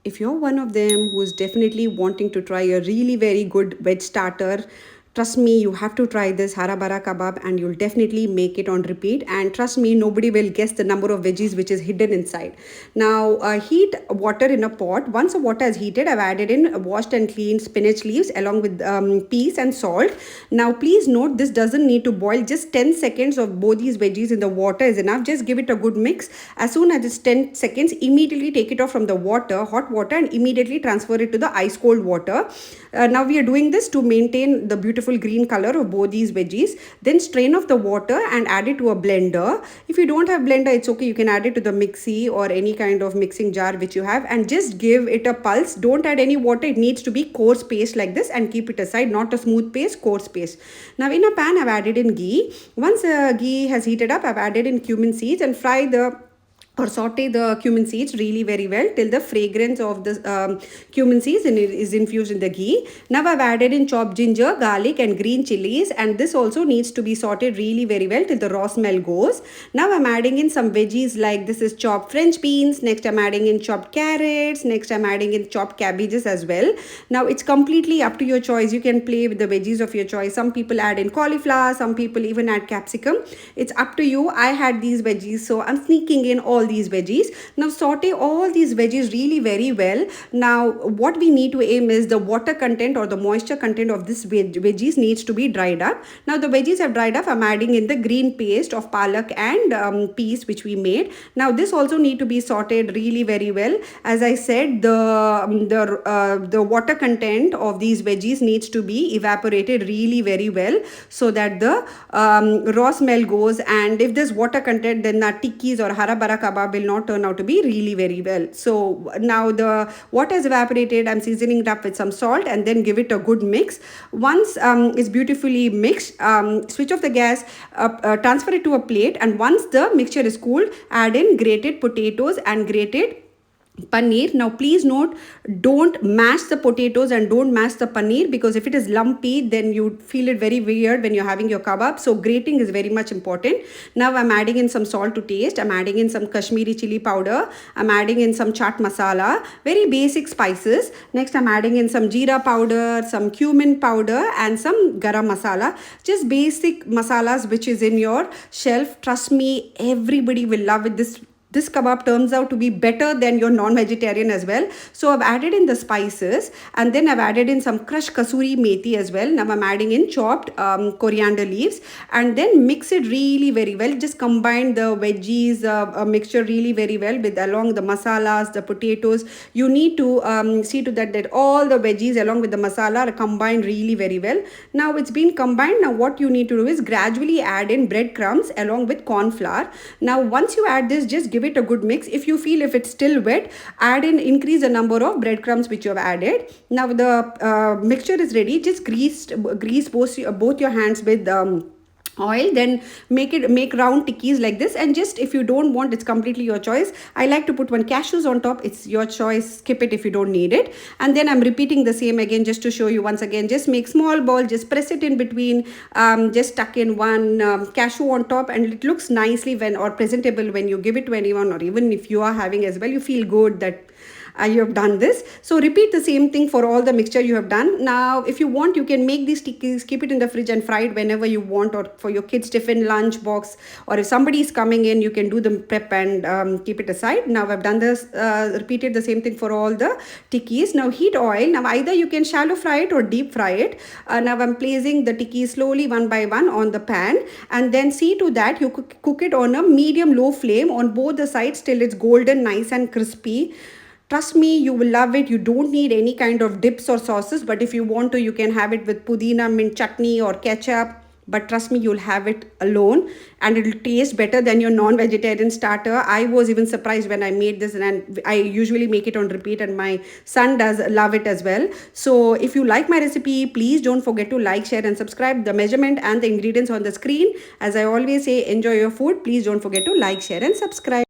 if you're one of them who is definitely wanting to try a really very good veg starter, trust me, you have to try this Hara Bhara Kabab and you'll definitely make it on repeat. And trust me, nobody will guess the number of veggies which is hidden inside. Now, heat water in a pot. Once the water is heated, I've added in washed and cleaned spinach leaves along with peas and salt. Now, please note this doesn't need to boil. Just 10 seconds of both these veggies in the water is enough. Just give it a good mix. As soon as it's 10 seconds, immediately take it off from the water, hot water, and immediately transfer it to the ice cold water. Now, we are doing this to maintain the beautiful green color of both these veggies. Then strain off the water and add it to a blender. If you don't have blender, it's okay, you can add it to the mixie or any kind of mixing jar which you have, and just give it a pulse. Don't add any water. It needs to be coarse paste like this, and keep it aside, not a smooth paste, coarse paste. Now in a pan, I've added in ghee. Once ghee has heated up, I've added in cumin seeds and fry the or saute the cumin seeds really very well till the fragrance of the cumin seeds is infused in the ghee. Now I've added in chopped ginger, garlic and green chilies, and this also needs to be sauteed really very well till the raw smell goes. Now I'm adding in some veggies, like this is chopped French beans, next I'm adding in chopped carrots, next I'm adding in chopped cabbages as well. Now it's completely up to your choice. You can play with the veggies of your choice. Some people add in cauliflower, some people even add capsicum. It's up to you. I had these veggies, so I'm sneaking in all these veggies. Now saute all these veggies really very well. Now what we need to aim is the water content or the moisture content of this veggies needs to be dried up. Now the veggies have dried up. I'm adding in the green paste of palak and peas which we made. Now this also need to be sauteed really very well. As I said, the water content of these veggies needs to be evaporated really very well, so that the raw smell goes. And if there's water content, then the tikkis or Hara Bhara Kabab will not turn out to be really very well. So now the water is evaporated. I'm seasoning it up with some salt and then give it a good mix. Once it's beautifully mixed, switch off the gas, transfer it to a plate, and once the mixture is cooled, add in grated potatoes and grated paneer. Now please note, don't mash the potatoes and don't mash the paneer, because if it is lumpy, then you feel it very weird when you're having your kebab. So grating is very much important. Now I'm adding in some salt to taste. I'm adding in some Kashmiri chili powder. I'm adding in some chaat masala, very basic spices. Next I'm adding in some jeera powder, some cumin powder and some garam masala. Just basic masalas which is in your shelf. Trust me, everybody will love it. This kebab turns out to be better than your non-vegetarian as well. So I've added in the spices, and then I've added in some crushed kasuri methi as well. Now I'm adding in chopped coriander leaves, and then mix it really very well. Just combine the veggies mixture really very well with along the masalas, the potatoes. You need to see to that all the veggies along with the masala are combined really very well. Now it's been combined. Now what you need to do is gradually add in breadcrumbs along with corn flour. Now once you add this, just give it a good mix. If you feel if it's still wet, increase the number of breadcrumbs which you have added. Now the mixture is ready. Just grease both your hands with oil, then make round tikkis like this. And just, if you don't want, it's completely your choice. I like to put one cashews on top. It's your choice. Skip it if you don't need it. And then I'm repeating the same again just to show you once again. Just make small ball, just press it in between, just tuck in one cashew on top, and it looks nicely or presentable when you give it to anyone, or even if you are having as well, you feel good that you have done this. So repeat the same thing for all the mixture you have done. Now if you want, you can make these tikkis, keep it in the fridge and fry it whenever you want, or for your kids tiffin lunch box, or if somebody is coming in, you can do the prep and keep it aside. Now I've done this, repeated the same thing for all the tikkis. Now heat oil. Now either you can shallow fry it or deep fry it. Now I'm placing the tikkis slowly one by one on the pan, and then see to that you cook it on a medium low flame on both the sides till it's golden, nice and crispy. Trust me, you will love it. You don't need any kind of dips or sauces, but if you want to, you can have it with pudina, mint chutney or ketchup. But trust me, you'll have it alone and it'll taste better than your non-vegetarian starter. I was even surprised when I made this, and I usually make it on repeat, and my son does love it as well. So if you like my recipe, please don't forget to like, share and subscribe. The measurement and the ingredients on the screen. As I always say, enjoy your food. Please don't forget to like, share and subscribe.